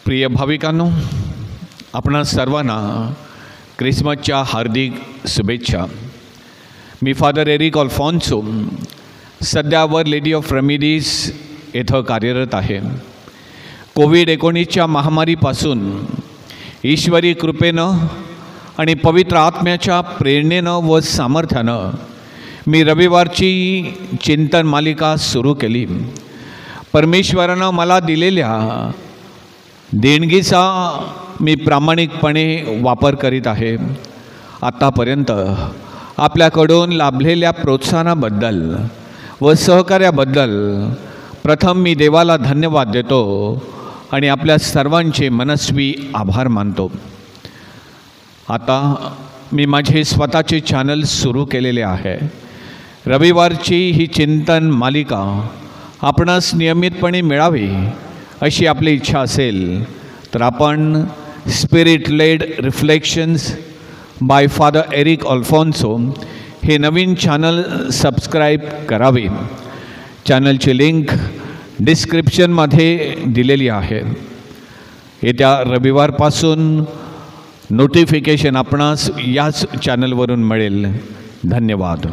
प्रिय भाविकांनो, आपणा सर्वांना क्रिसमसच्या हार्दिक शुभेच्छा। मी फादर एरिक अल्फॉन्सो सध्या आवर लेडी ऑफ रेमेडीज येथे कार्यरत आहे। कोविड-19च्या महामारीपासून ईश्वरी कृपेनं आणि पवित्र आत्म्याच्या प्रेरणेनं व सामर्थ्यानं मी रविवारची चिंतन मालिका सुरू केली। परमेश्वरानं मला दिलेल्या देणगीचा मी प्रामाणिकपणे वापर करीत आहे। आतापर्यंत आपल्याकडून लाभलेल्या प्रोत्साहनाबद्दल व सहकार्याबद्दल प्रथम मी देवाला धन्यवाद देतो आणि आपल्या सर्वांचे मनस्वी आभार मानतो। आता मी माझे स्वतःचे चॅनल सुरू केलेले आहे। रविवारची ही चिंतन मालिका आपणास नियमितपणे मिळावी अशी आपली इच्छा असेल तर आपण spirit led reflections by father Eric Alphonso हे नवीन चॅनल सबस्क्राईब करावे। चॅनलची लिंक डिस्क्रिप्शनमध्ये दिलेली आहे। येत्या रविवारपासून नोटिफिकेशन आपणास याच चॅनलवरून मिळेल। धन्यवाद।